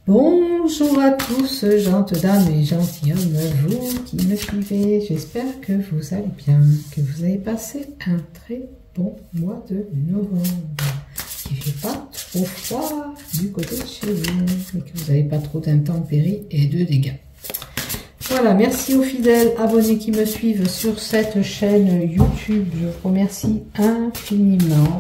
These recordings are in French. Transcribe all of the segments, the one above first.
Bonjour à tous, gentes dames et gentilshommes, vous qui me suivez. J'espère que vous allez bien, que vous avez passé un très bon mois de novembre. Il ne fait pas trop froid du côté de chez vous et que vous n'avez pas trop d'intempéries et de dégâts. Voilà, merci aux fidèles abonnés qui me suivent sur cette chaîne YouTube. Je vous remercie infiniment.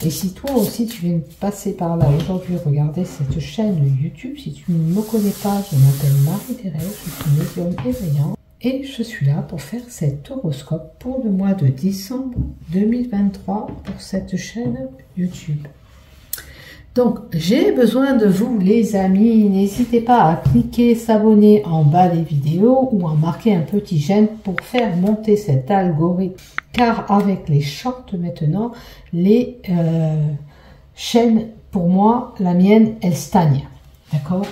Et si toi aussi tu viens de passer par là aujourd'hui, regarder cette chaîne YouTube, si tu ne me connais pas, je m'appelle Marie-Thérèse, je suis médium éveillant et je suis là pour faire cet horoscope pour le mois de décembre 2023 pour cette chaîne YouTube. Donc j'ai besoin de vous les amis, n'hésitez pas à cliquer s'abonner en bas des vidéos ou à marquer un petit j'aime pour faire monter cet algorithme. Car avec les shorts maintenant, les chaînes, pour moi, la mienne, elle stagne. D'accord?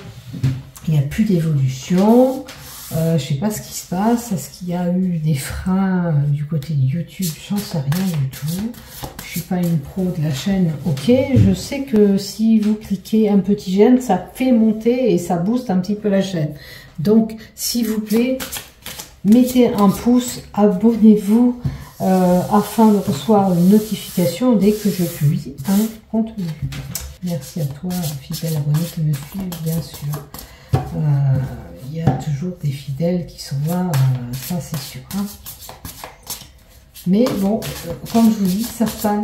Il n'y a plus d'évolution. Je ne sais pas ce qui se passe. Est-ce qu'il y a eu des freins du côté de YouTube? J'en sais rien du tout. Je ne suis pas une pro de la chaîne. Ok, je sais que si vous cliquez un petit j'aime, ça fait monter et ça booste un petit peu la chaîne. Donc, s'il vous plaît, mettez un pouce, abonnez-vous. Afin de recevoir une notification dès que je publie un contenu. Merci à toi, fidèle abonné qui me suit, bien sûr. Il y a toujours des fidèles qui sont là, ça c'est sûr. Hein. Mais bon, comme je vous dis, ça stagne.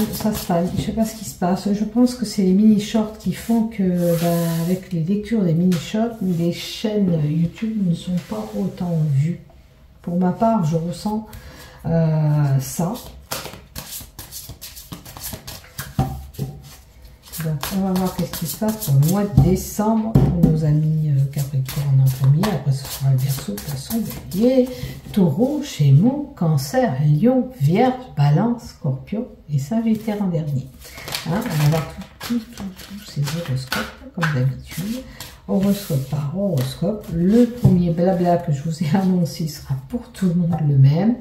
Je sais pas ce qui se passe. Je pense que c'est les mini-shorts qui font que, avec les lectures des mini-shorts, les chaînes YouTube ne sont pas autant vues. Pour ma part, je ressens ça. Donc, on va voir qu'est-ce qui se passe pour le mois de décembre pour nos amis Capricorne en premier. Après, ce sera le Verseau, Poisson, Bélier, Taureau, Gémeaux, Cancer, Lion, Vierge, Balance, Scorpion et Sagittaire en dernier. Hein, on va voir tous ces horoscopes comme d'habitude. Horoscope par horoscope. Le premier blabla que je vous ai annoncé sera pour tout le monde le même.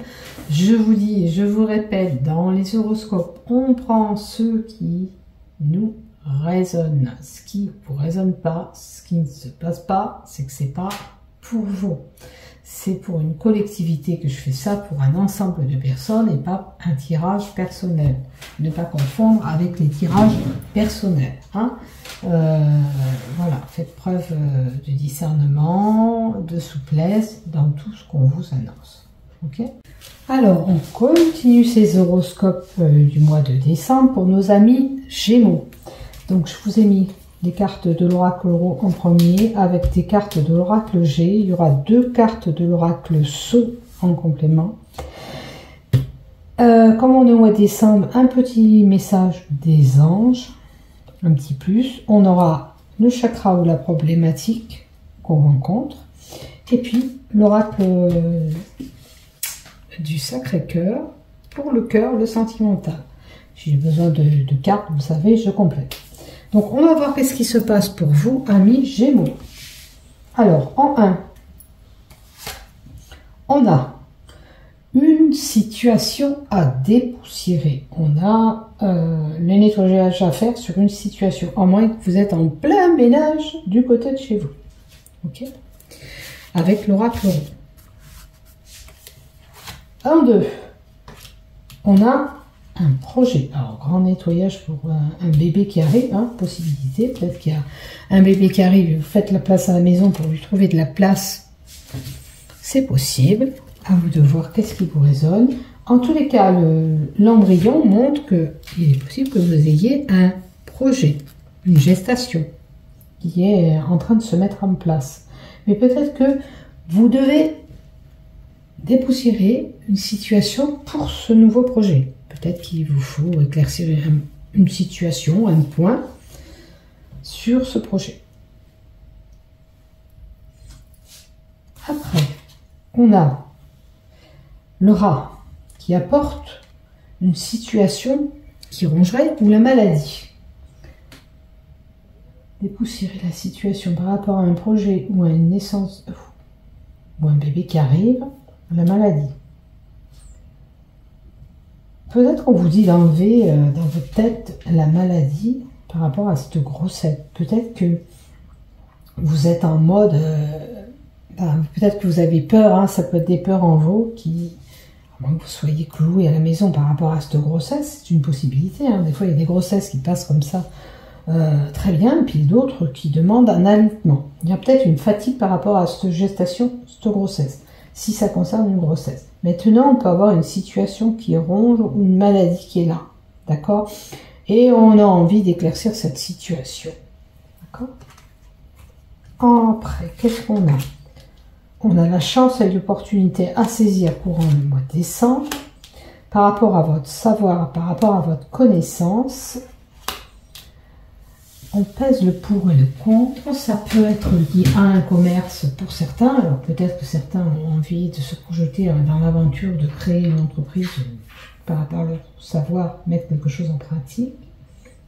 Je vous dis et je vous répète, dans les horoscopes, on prend ceux qui nous résonnent. Ce qui ne vous résonne pas, ce qui ne se passe pas, c'est que c'est pas pour vous. C'est pour une collectivité que je fais ça, pour un ensemble de personnes et pas un tirage personnel. Ne pas confondre avec les tirages personnels. Hein. Voilà, faites preuve de discernement, de souplesse dans tout ce qu'on vous annonce. Ok? Alors, on continue ces horoscopes du mois de décembre pour nos amis Gémeaux. Donc, je vous ai mis des cartes de l'oracle en premier avec des cartes de l'oracle G. Il y aura 2 cartes de l'oracle Sceau en complément. Comme on est au mois de décembre, un petit message des anges, un petit plus. On aura le chakra ou la problématique qu'on rencontre. Et puis l'oracle du Sacré-Cœur pour le cœur, le sentimental. Si j'ai besoin de cartes, vous savez, je complète. Donc, on va voir qu'est-ce qui se passe pour vous, amis Gémeaux. Alors, en 1, on a une situation à dépoussiérer. On a le nettoyage à faire sur une situation, à moins que vous êtes en plein ménage du côté de chez vous. Ok? Avec l'oracle rond. En 2, on a un projet. Alors, grand nettoyage pour un bébé qui arrive, hein, possibilité. Peut-être qu'il y a un bébé qui arrive, vous faites la place à la maison pour lui trouver de la place. C'est possible. À vous de voir qu'est-ce qui vous résonne. En tous les cas, l'embryon montre qu'il est possible que vous ayez un projet, une gestation qui est en train de se mettre en place. Mais peut-être que vous devez dépoussiérer une situation pour ce nouveau projet. Peut-être qu'il vous faut éclaircir une situation, un point sur ce projet. Après, on a le rat qui apporte une situation qui rongerait ou la maladie. Dépoussiérer la situation par rapport à un projet ou à une naissance ou un bébé qui arrive, la maladie. Peut-être qu'on vous dit d'enlever dans votre tête la maladie par rapport à cette grossesse. Peut-être que vous êtes en mode, peut-être que vous avez peur, hein, ça peut être des peurs en vous qui, à moins que vous soyez cloué à la maison par rapport à cette grossesse, c'est une possibilité. Hein. Des fois, il y a des grossesses qui passent comme ça très bien, et puis d'autres qui demandent un allaitement. Il y a peut-être une fatigue par rapport à cette gestation, cette grossesse, si ça concerne une grossesse. Maintenant, on peut avoir une situation qui ronge ou une maladie qui est là, d'accord? Et on a envie d'éclaircir cette situation, d'accord? Après, qu'est-ce qu'on a? On a la chance et l'opportunité à saisir courant le mois de décembre, par rapport à votre savoir, par rapport à votre connaissance. On pèse le pour et le contre, ça peut être lié à un commerce pour certains, alors peut-être que certains ont envie de se projeter dans l'aventure de créer une entreprise par rapport à leur savoir, mettre quelque chose en pratique.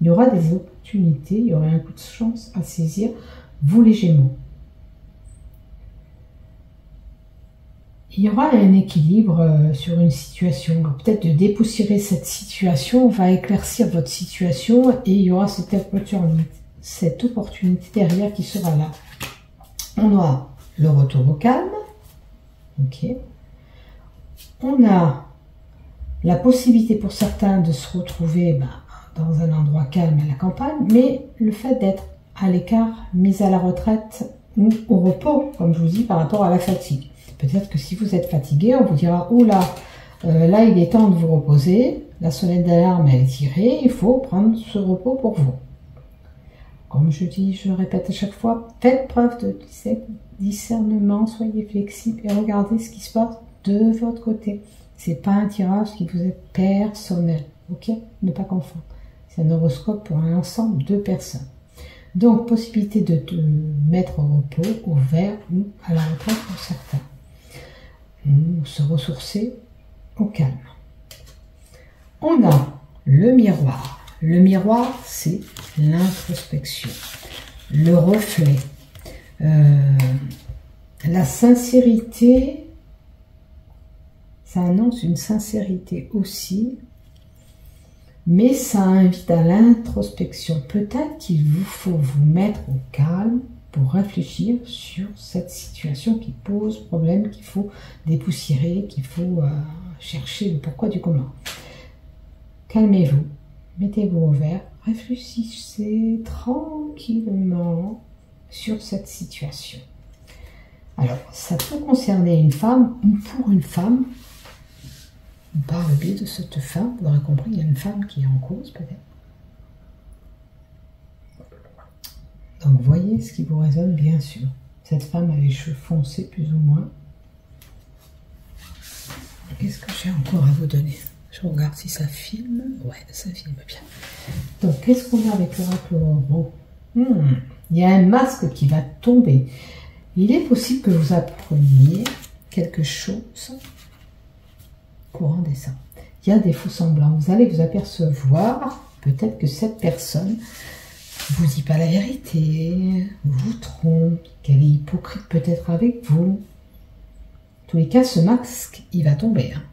Il y aura des opportunités, il y aura un coup de chance à saisir, vous les Gémeaux. Il y aura un équilibre sur une situation. Peut-être de dépoussiérer cette situation va éclaircir votre situation et il y aura cette opportunité derrière qui sera là. On a le retour au calme. Ok. On a la possibilité pour certains de se retrouver dans un endroit calme à la campagne, mais le fait d'être à l'écart, mis à la retraite ou au repos, comme je vous dis, par rapport à la fatigue. Peut-être que si vous êtes fatigué, on vous dira « Oh là, là il est temps de vous reposer, la sonnette d'alarme est tirée, il faut prendre ce repos pour vous. » Comme je dis, je répète à chaque fois, faites preuve de discernement, soyez flexible et regardez ce qui se passe de votre côté. C'est pas un tirage qui vous est personnel, ok? Ne pas confondre. C'est un horoscope pour un ensemble de personnes. Donc, possibilité de te mettre au repos, au vert ou à la retraite pour certains. Ou se ressourcer au calme. On a le miroir. Le miroir, c'est l'introspection, le reflet, la sincérité. Ça annonce une sincérité aussi, mais ça invite à l'introspection. Peut-être qu'il vous faut vous mettre au calme pour réfléchir sur cette situation qui pose problème, qu'il faut dépoussiérer, qu'il faut chercher le pourquoi du comment. Calmez-vous, mettez-vous au vert, réfléchissez tranquillement sur cette situation. Alors, ça peut concerner une femme ou pour une femme, par le biais de cette femme, vous aurez compris, il y a une femme qui est en cause peut-être. Donc voyez ce qui vous résonne bien sûr. Cette femme a les cheveux foncés plus ou moins. Qu'est-ce que j'ai encore à vous donner? Je regarde si ça filme. Ouais, ça filme bien. Donc qu'est-ce qu'on a avec l'oracle rond? Il y a un masque qui va tomber. Il est possible que vous appreniez quelque chose courant décembre. Il y a des faux semblants. Vous allez vous apercevoir peut-être que cette personne vous dit pas la vérité, vous trompe, qu'elle est hypocrite peut-être avec vous. En tous les cas, ce masque, il va tomber. Hein.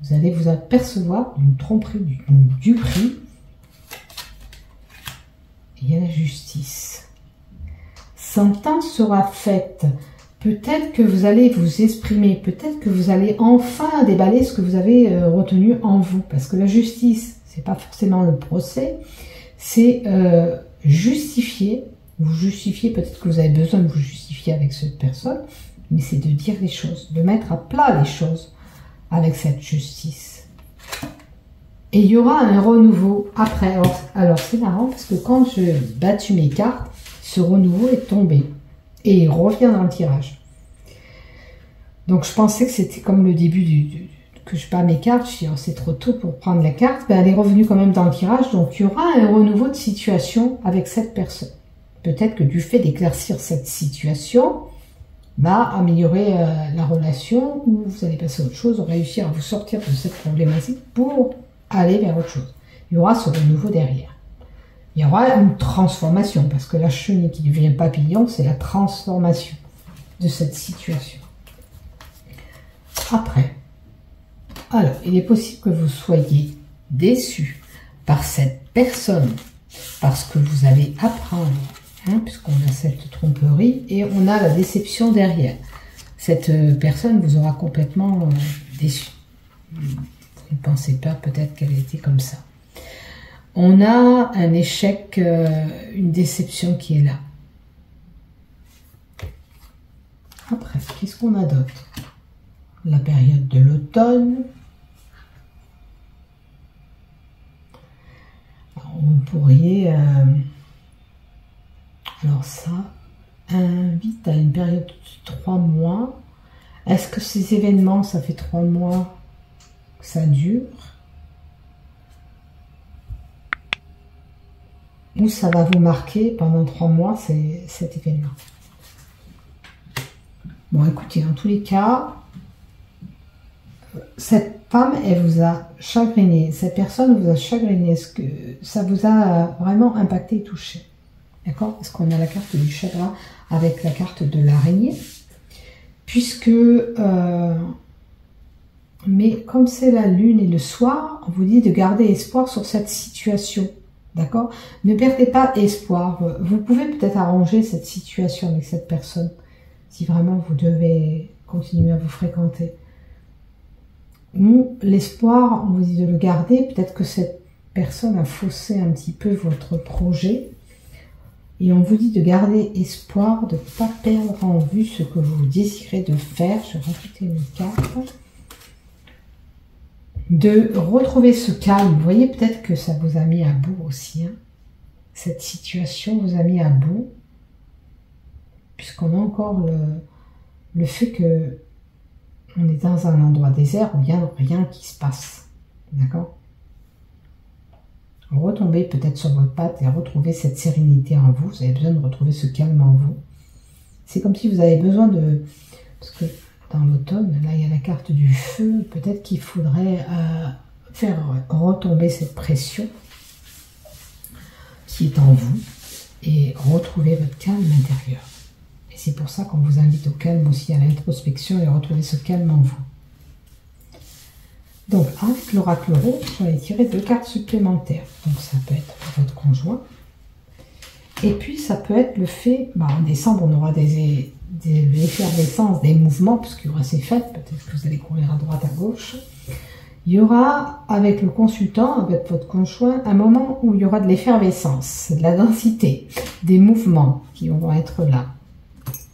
Vous allez vous apercevoir d'une tromperie, d'une duperie. Il y a la justice. Sentence sera faite. Peut-être que vous allez vous exprimer, peut-être que vous allez enfin déballer ce que vous avez retenu en vous. Parce que la justice, c'est pas forcément le procès, c'est justifier. Vous justifiez, peut-être que vous avez besoin de vous justifier avec cette personne, mais c'est de dire les choses, de mettre à plat les choses avec cette justice. Et il y aura un renouveau après. Alors c'est marrant parce que quand j'ai battu mes cartes, ce renouveau est tombé. Et il revient dans le tirage. Donc je pensais que c'était comme le début que je bats mes cartes. Je dis oh, c'est trop tôt pour prendre la carte. Ben, elle est revenue quand même dans le tirage. Donc il y aura un renouveau de situation avec cette personne. Peut-être que du fait d'éclaircir cette situation, va améliorer la relation ou vous allez passer à autre chose, réussir à vous sortir de cette problématique pour aller vers autre chose. Il y aura ce renouveau derrière. Il y aura une transformation, parce que la chenille qui devient papillon, c'est la transformation de cette situation. Après, alors, il est possible que vous soyez déçu par cette personne, parce que vous allez apprendre hein, puisqu'on a cette tromperie, et on a la déception derrière. Cette personne vous aura complètement déçu. Vous ne pensez pas peut-être qu'elle était comme ça. On a un échec, une déception qui est là. Après, qu'est-ce qu'on a d'autre? La période de l'automne. Vous pourriez, alors ça, invite à une période de 3 mois. Est-ce que ces événements, ça fait 3 mois que ça dure? Ou ça va vous marquer pendant 3 mois, cet événement? Bon, écoutez, en tous les cas, cette femme, elle vous a chagriné. Cette personne vous a chagriné. Est-ce que ça vous a vraiment impacté et touché? D'accord? Parce qu'on a la carte du chagrin avec la carte de l'araignée. Puisque, mais comme c'est la lune et le soir, on vous dit de garder espoir sur cette situation. D'accord? Ne perdez pas espoir. Vous pouvez peut-être arranger cette situation avec cette personne. Si vraiment vous devez continuer à vous fréquenter. Ou l'espoir, on vous dit de le garder. Peut-être que cette personne a faussé un petit peu votre projet. Et on vous dit de garder espoir, de ne pas perdre en vue ce que vous désirez de faire. Je vais rajouter une carte. De retrouver ce calme. Vous voyez, peut-être que ça vous a mis à bout aussi. Hein. Cette situation vous a mis à bout. Puisqu'on a encore le fait que on est dans un endroit désert où il n'y a rien qui se passe. D'accord? Retombez peut-être sur votre patte et retrouvez cette sérénité en vous. Vous avez besoin de retrouver ce calme en vous. C'est comme si vous avez besoin de... Parce que dans l'automne, là, il y a la carte du feu. Peut-être qu'il faudrait faire retomber cette pression qui est en vous et retrouver votre calme intérieur. Et c'est pour ça qu'on vous invite au calme aussi, à l'introspection et retrouver ce calme en vous. Donc, avec l'oracle rouge, j'en ai tiré 2 cartes supplémentaires. Donc, ça peut être votre conjoint. Et puis, ça peut être le fait, en décembre, on aura des effervescences, des mouvements, parce qu'il y aura ces fêtes, peut-être que vous allez courir à droite, à gauche. Il y aura, avec le consultant, avec votre conjoint, un moment où il y aura de l'effervescence, de la densité, des mouvements qui vont être là.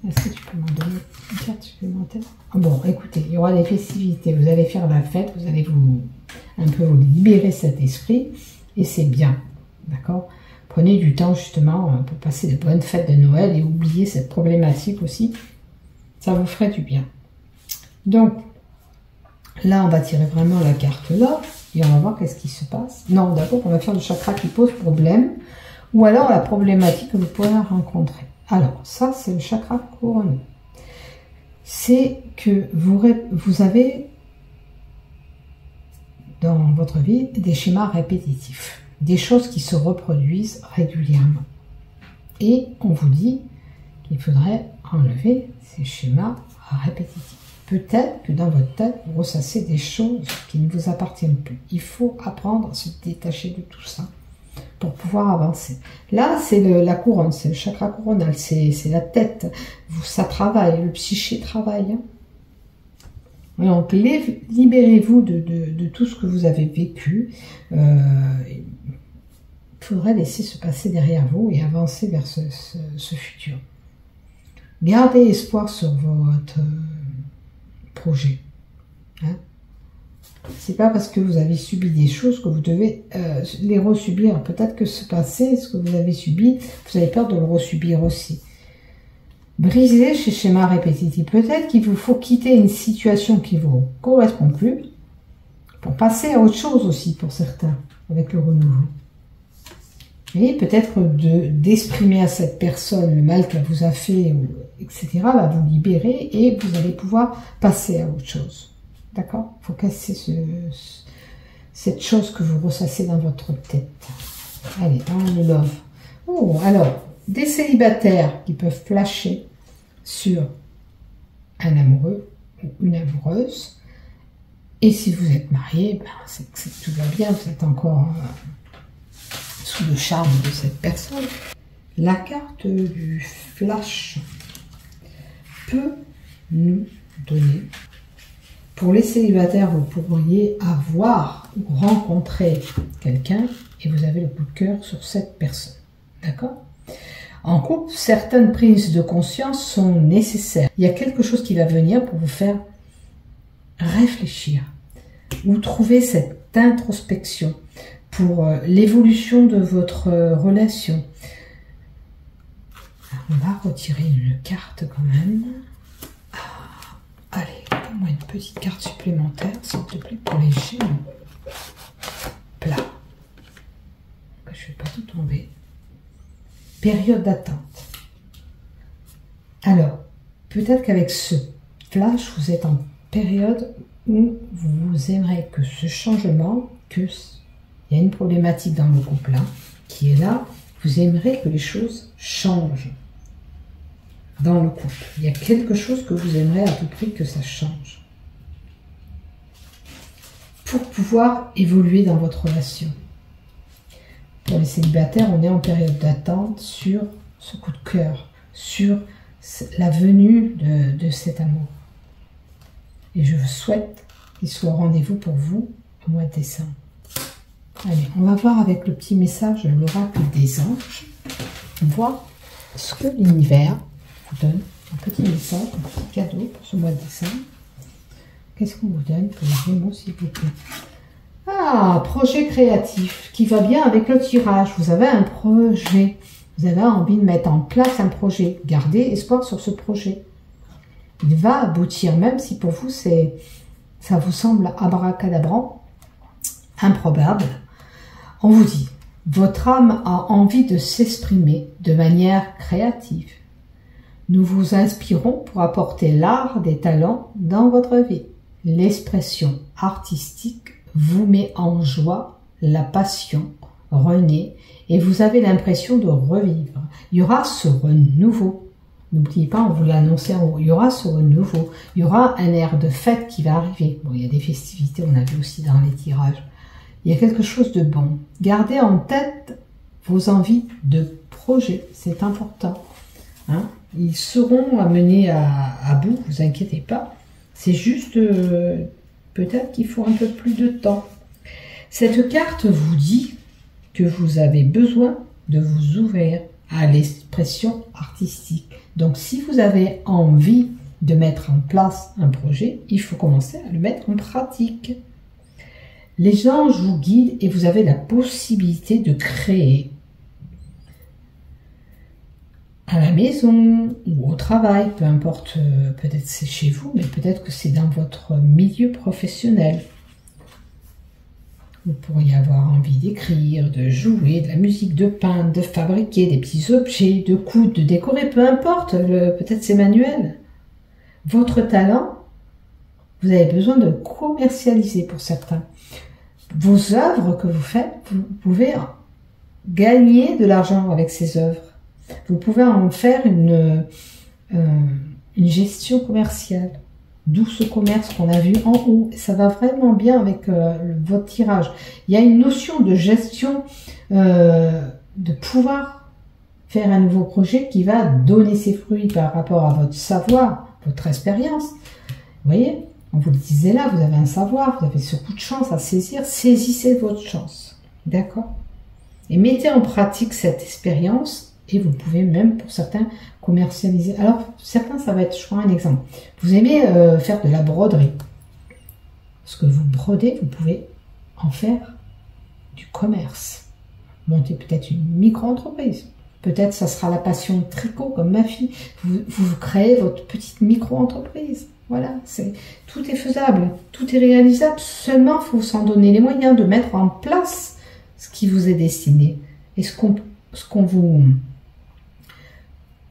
Est-ce que tu peux m'en donner une carte supplémentaire? Bon, écoutez, il y aura des festivités, vous allez faire la fête, vous allez un peu vous libérer cet esprit, et c'est bien, d'accord? Prenez du temps justement pour passer de bonnes fêtes de Noël et oublier cette problématique aussi, ça vous ferait du bien. Donc, là on va tirer vraiment la carte là, et on va voir qu'est-ce qui se passe. Non, d'abord on va faire le chakra qui pose problème, ou alors la problématique que vous pourrez rencontrer. Alors, ça, c'est le chakra couronné. C'est que vous avez dans votre vie des schémas répétitifs, des choses qui se reproduisent régulièrement. Et on vous dit qu'il faudrait enlever ces schémas répétitifs. Peut-être que dans votre tête, vous ressassez des choses qui ne vous appartiennent plus. Il faut apprendre à se détacher de tout ça pour pouvoir avancer. Là, c'est la couronne, c'est le chakra coronal, c'est la tête. Ça travaille, le psyché travaille. Hein. Donc, libérez-vous de tout ce que vous avez vécu. Il faudrait laisser se passer derrière vous et avancer vers ce futur. Gardez espoir sur votre projet. Hein. C'est pas parce que vous avez subi des choses que vous devez les resubir. Peut-être que ce passé, ce que vous avez subi, vous avez peur de le resubir aussi. Brisez ces schémas répétitifs. Peut-être qu'il vous faut quitter une situation qui ne vous correspond plus pour passer à autre chose aussi pour certains, avec le renouveau. Et peut-être d'exprimer à cette personne le mal qu'elle vous a fait, etc., va vous libérer et vous allez pouvoir passer à autre chose. D'accord? Il faut casser cette chose que vous ressassez dans votre tête. Allez, dans le love. Oh, alors, des célibataires qui peuvent flasher sur un amoureux ou une amoureuse. Et si vous êtes marié, c'est que tout va bien, vous êtes encore sous le charme de cette personne. La carte du flash peut nous donner, pour les célibataires, vous pourriez avoir ou rencontrer quelqu'un et vous avez le coup de cœur sur cette personne. D'accord? En couple, certaines prises de conscience sont nécessaires. Il y a quelque chose qui va venir pour vous faire réfléchir ou trouver cette introspection pour l'évolution de votre relation. Alors, on va retirer une carte quand même. Allez, donne-moi une petite carte supplémentaire, s'il te plaît, pour les Gémeaux. Plat. Je ne vais pas tout tomber. Période d'attente. Alors, peut-être qu'avec ce flash, vous êtes en période où vous aimeriez que ce changement, il y a une problématique dans le couple là, qui est là, vous aimeriez que les choses changent dans le couple. Il y a quelque chose que vous aimeriez à tout prix que ça change. Pour pouvoir évoluer dans votre relation. Pour les célibataires, on est en période d'attente sur ce coup de cœur, sur la venue de cet amour. Et je vous souhaite qu'il soit au rendez-vous pour vous au mois de décembre. Allez, on va voir avec le petit message de l'oracle des anges. On voit ce que l'univers vous donne. Un petit message, un petit cadeau pour ce mois de décembre. Qu'est-ce qu'on vous donne pour les Gémeaux, s'il vous plaît? Ah, projet créatif qui va bien avec le tirage. Vous avez un projet. Vous avez envie de mettre en place un projet. Gardez espoir sur ce projet. Il va aboutir, même si pour vous, ça vous semble abracadabrant, improbable. On vous dit, votre âme a envie de s'exprimer de manière créative. Nous vous inspirons pour apporter l'art des talents dans votre vie. L'expression artistique vous met en joie, la passion renaît et vous avez l'impression de revivre. Il y aura ce renouveau. N'oubliez pas, on vous l'a annoncé en haut, il y aura ce renouveau. Il y aura un air de fête qui va arriver. Bon, il y a des festivités, on a vu aussi dans les tirages. Il y a quelque chose de bon. Gardez en tête vos envies de projet, c'est important. Hein? Ils seront amenés à bout, vous inquiétez pas. C'est juste... peut-être qu'il faut un peu plus de temps. Cette carte vous dit que vous avez besoin de vous ouvrir à l'expression artistique. Donc, si vous avez envie de mettre en place un projet, il faut commencer à le mettre en pratique. Les anges vous guident et vous avez la possibilité de créer à la maison ou au travail, peu importe, peut-être c'est chez vous, mais peut-être que c'est dans votre milieu professionnel. Vous pourriez avoir envie d'écrire, de jouer, de la musique, de peindre, de fabriquer des petits objets, de coudre, de décorer, peu importe, peut-être c'est manuel. Votre talent, vous avez besoin de commercialiser pour certains. Vos œuvres que vous faites, vous pouvez gagner de l'argent avec ces œuvres. Vous pouvez en faire une gestion commerciale, d'où ce commerce qu'on a vu en haut. Ça va vraiment bien avec votre tirage. Il y a une notion de gestion, de pouvoir faire un nouveau projet qui va donner ses fruits par rapport à votre savoir, votre expérience. Vous voyez, on vous le disait là, vous avez un savoir, vous avez ce coup de chance à saisir, saisissez votre chance. D'accord? Et mettez en pratique cette expérience. Et vous pouvez même, pour certains, commercialiser. Alors, certains, ça va être, je prends un exemple. Vous aimez faire de la broderie. Ce que vous brodez, vous pouvez en faire du commerce. Monter peut-être une micro-entreprise. Peut-être ça sera la passion de tricot, comme ma fille. Vous créez votre petite micro-entreprise. Voilà, tout est faisable, tout est réalisable. Seulement, il faut s'en donner les moyens de mettre en place ce qui vous est destiné. Et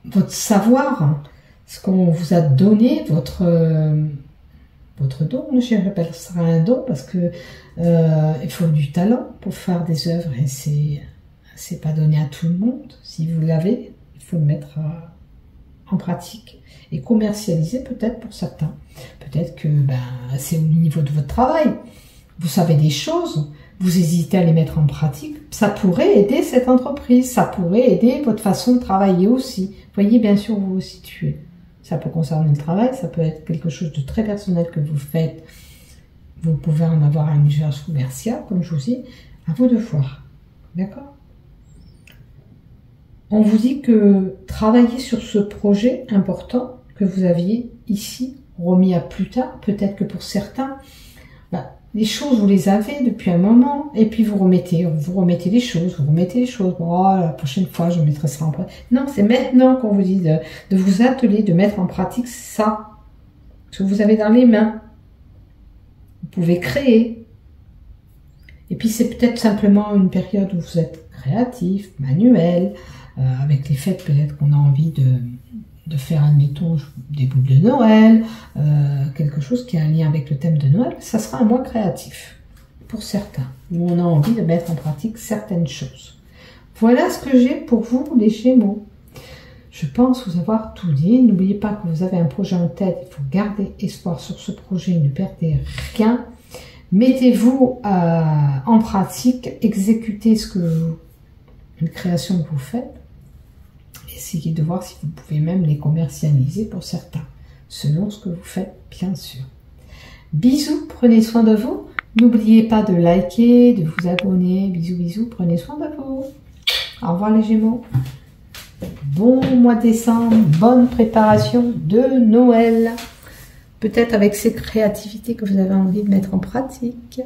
votre savoir, ce qu'on vous a donné, votre don, j'appelle ça un don parce que il faut du talent pour faire des œuvres et c'est pas donné à tout le monde. Si vous l'avez, il faut le mettre en pratique et commercialiser peut-être pour certains. Peut-être que c'est au niveau de votre travail. vous savez des choses, vous hésitez à les mettre en pratique, ça pourrait aider cette entreprise, ça pourrait aider votre façon de travailler aussi. Voyez bien sûr où vous vous situez. Ça peut concerner le travail, ça peut être quelque chose de très personnel que vous faites. Vous pouvez en avoir un usage commercial, comme je vous dis, à vous de voir. D'accord? On vous dit que travaillez sur ce projet important que vous aviez ici, remis à plus tard. Peut-être que pour certains, les choses, vous les avez depuis un moment, et puis vous remettez les choses, Oh, la prochaine fois, je mettrai ça en pratique. Non, c'est maintenant qu'on vous dit de vous atteler, de mettre en pratique ça, ce que vous avez dans les mains. Vous pouvez créer. Et puis c'est peut-être simplement une période où vous êtes créatif, manuel, avec les fêtes peut-être qu'on a envie de faire, admettons, des boules de Noël, quelque chose qui a un lien avec le thème de Noël. Ça sera un mois créatif pour certains, où on a envie de mettre en pratique certaines choses. Voilà ce que j'ai pour vous, les Gémeaux. Je pense vous avoir tout dit. N'oubliez pas que vous avez un projet en tête. Il faut garder espoir sur ce projet. Ne perdez rien. Mettez-vous en pratique. Exécutez une création que vous faites. Essayez de voir si vous pouvez même les commercialiser pour certains. Selon ce que vous faites, bien sûr. Bisous. Prenez soin de vous. N'oubliez pas de liker, de vous abonner. Bisous, bisous. Prenez soin de vous. Au revoir les Gémeaux. Bon mois de décembre, bonne préparation de Noël. Peut-être avec ces créativités que vous avez envie de mettre en pratique.